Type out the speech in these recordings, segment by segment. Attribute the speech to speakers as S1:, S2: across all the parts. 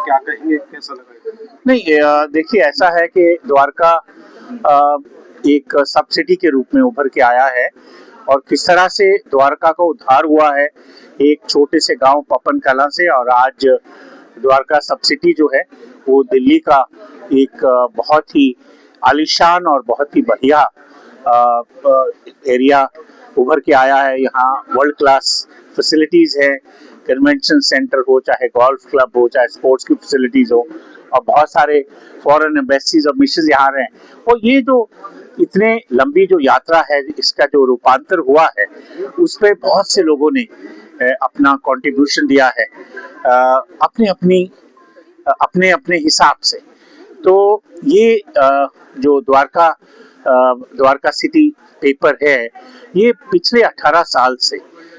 S1: क्या कहेंगे, कैसा लगा?
S2: नहीं, देखिए ऐसा है कि द्वारका एक सब सिटी के रूप में उभर के आया है और किस तरह से द्वारका का उद्धार हुआ है एक छोटे से गांव पपन कला से, और आज द्वारका सब सिटी जो है वो दिल्ली का एक बहुत ही आलीशान और बहुत ही बढ़िया एरिया उभर के आया है। यहाँ वर्ल्ड क्लास फैसिलिटीज है, कन्वेंशन सेंटर हो, चाहे गोल्फ क्लब हो, चाहे स्पोर्ट्स की फैसिलिटीज हो, और बहुत सारे फॉरेन एम्बेसीज और मिशंस यहाँ रहे। और ये जो इतने लंबी जो यात्रा है, इसका जो रूपांतर हुआ है, उस पे बहुत से लोगों ने अपना कंट्रीब्यूशन दिया है अपने अपने हिसाब से। तो ये जो द्वारका सिटी पेपर है, ये पिछले 18 साल से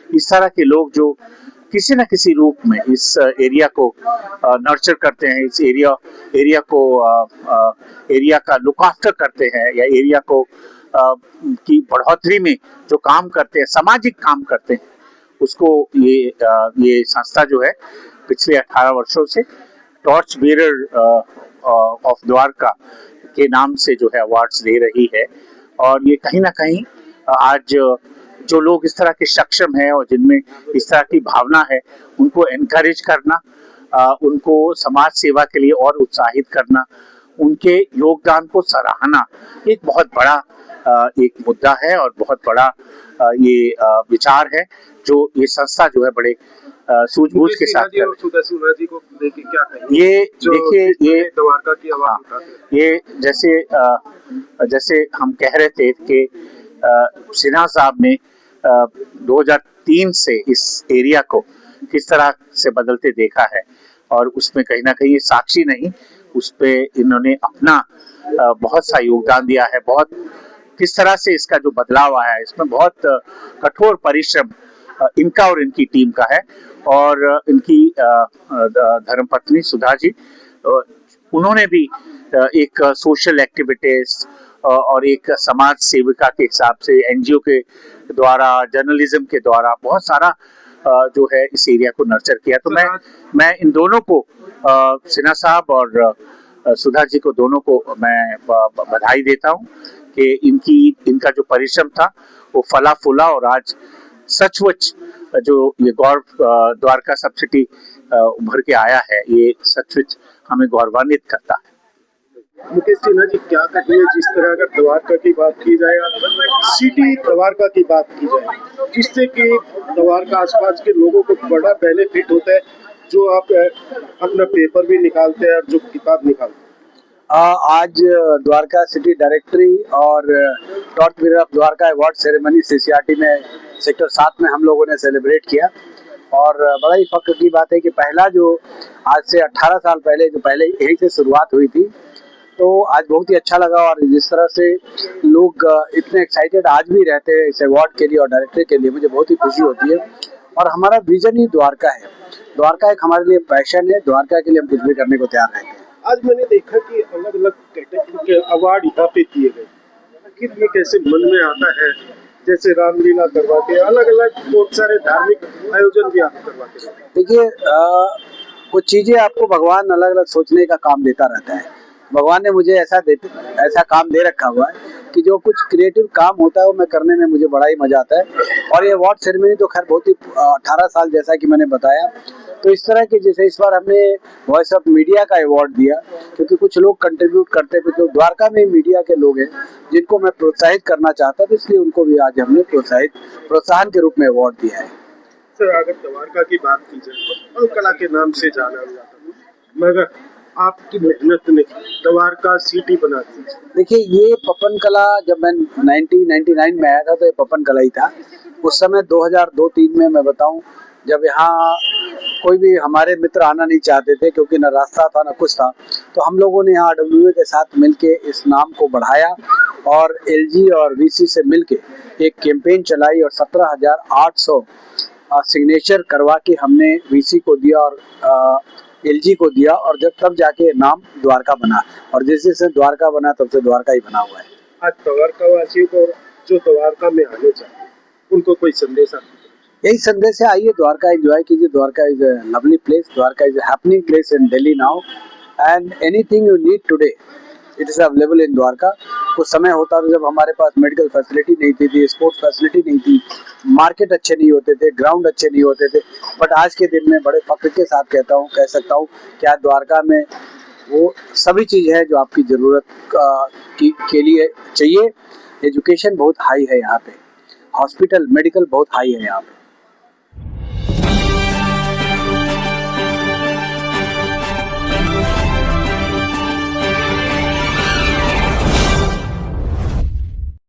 S2: इस तरह के लोग जो किसी न किसी रूप में इस एरिया को नर्चर करते हैं, इस एरिया का लुक आफ्टर करते हैं, या एरिया को की बढ़ोतरी में जो काम करते हैं, सामाजिक काम करते हैं, उसको ये संस्था जो है पिछले 18 वर्षों से टॉर्च बेरर ऑफ द्वारका के नाम से जो है अवार्ड्स दे रही है। और ये कहीं ना कहीं आज जो लोग इस तरह के सक्षम हैं और जिनमें इस तरह की भावना है, उनको एनकरेज करना, उनको समाज सेवा के लिए और उत्साहित करना, उनके योगदान को सराहना, एक बहुत बड़ा एक मुद्दा है और बहुत बड़ा ये विचार है जो ये संस्था जो है बड़े सूझबूझ के साथ कर
S1: जी को देखिए क्या कहेंगे?
S2: ये देखिए, ये
S1: द्वारका की आवाज उठाते हैं।
S2: ये जैसे हम कह रहे थे कि सिन्हा साहब ने 2003 से इस एरिया को किस तरह से बदलते देखा है, और उसमें कहीं ना कहीं ये साक्षी नहीं, उस पे इन्होंने अपना बहुत सा योगदान दिया है। बहुत किस तरह से इसका जो बदलाव आया है, इसमें बहुत कठोर परिश्रम इनका और इनकी टीम का है। और इनकी धर्मपत्नी सुधा जी, उन्होंने भी एक सोशल एक्टिविटीज और एक समाज सेविका के हिसाब से एनजीओ के द्वारा, जर्नलिज्म के द्वारा बहुत सारा जो है इस एरिया को नर्चर किया। तो मैं इन दोनों को, सिन्हा साहब और सुधा जी को, दोनों को मैं बधाई देता हूँ कि इनका जो परिश्रम था वो फला फूला, और आज सचमुच जो ये द्वारका सब सिटी उभर के आया है, ये सचमुच हमें गौरवान्वित करता है।
S1: मुकेश सिन्हा जी, क्या कहेंगे जिस तरह अगर द्वारका की बात की जाए, सिटी द्वारका की बात की जाए, जिससे कि द्वारका आसपास के लोगों को बड़ा बेनिफिट होता है, जो आप अपना पेपर भी निकालते हैं और जो किताब निकालते हैं।
S3: आज द्वारका सिटी डायरेक्टरी और torch bearer of Dwarka award ceremony CCRT में सेक्टर 7 में हम लोगों ने सेलिब्रेट किया। और बड़ा ही फख्र की बात है कि पहला जो आज से 18 साल पहले यहीं से शुरुआत हुई थी, तो आज बहुत ही अच्छा लगा। और जिस तरह से लोग इतने एक्साइटेड आज भी रहते हैं इस अवार्ड के लिए और डायरेक्टरी के लिए, मुझे बहुत ही खुशी होती है। और हमारा विजन ही द्वारका है, द्वारका एक हमारे लिए पैशन है, द्वारका के लिए हम कुछ भी करने को तैयार रहते हैं।
S1: आज मैंने देखा कि अलग अलग कैटेगरी के अवार्ड यहाँ पे दिए गए, आखिर ये कैसे मन में आता है? जैसे रामलीला करवाते हैं, अलग अलग बहुत सारे धार्मिक आयोजन भी आप करवाते हैं।
S3: देखिए, कुछ चीजें आपको भगवान अलग अलग सोचने का काम देता रहता है। भगवान ने मुझे ऐसा काम दे रखा हुआ है कि जो कुछ क्रिएटिव काम होता है वो मैं करने में मुझे बड़ा ही मजा आता है। और ये अवार्ड सेरेमनी तो खैर बहुत ही 18 साल जैसा कि मैंने बताया, तो इस तरह के, जैसे इस बार हमने वॉइस ऑफ मीडिया का अवार्ड दिया, क्योंकि कुछ लोग कंट्रीब्यूट करते हैं, कुछ लोग द्वारका में मीडिया के लोग हैं जिनको मैं प्रोत्साहित करना चाहता, तो इसलिए उनको भी आज हमने प्रोत्साहन के रूप में अवार्ड दिया है।
S1: सर, अगर द्वारका की बात की जाए तो कला के नाम से जाना जाता है, मगर आपकी मेहनत ने द्वारका सिटी बना दी।
S3: देखिए, ये पपन कला, जब मैं 1999 में आया था तो ये पपन कला ही था। उस समय 2002-03 में मैं बताऊं, जब यहाँ कोई भी हमारे मित्र आना नहीं चाहते थे क्योंकि न रास्ता था न कुछ था, तो हम लोगों ने यहाँ RWA के साथ मिलके इस नाम को बढ़ाया और LG और VC से मिलके एक कैंपेन चलाई और 17,800 सिग्नेचर करवा के हमने VC को दिया और LG को दिया, और जब तब जाके नाम द्वारका बना। और जैसे से द्वारका बना तब से द्वारका ही बना हुआ है।
S1: आज द्वारका वासियों को जो द्वारका में आने चाहिए, उनको कोई संदेश?
S3: यही संदेश है, आइए द्वारका एंजॉय कीजिए। Dwarka is a lovely place, Dwarka is a happening place in Delhi now, and anything you need today it is available in Dwarka. कुछ समय होता था जब हमारे पास मेडिकल फैसिलिटी नहीं थी, स्पोर्ट्स फैसिलिटी नहीं थी, मार्केट अच्छे नहीं होते थे, ग्राउंड अच्छे नहीं होते थे, बट आज के दिन में बड़े फख्र के साथ कह सकता हूँ कि आज द्वारका में वो सभी चीज़ है जो आपकी ज़रूरत के लिए चाहिए। एजुकेशन बहुत हाई है यहाँ पे, हॉस्पिटल मेडिकल बहुत हाई है यहाँ पे।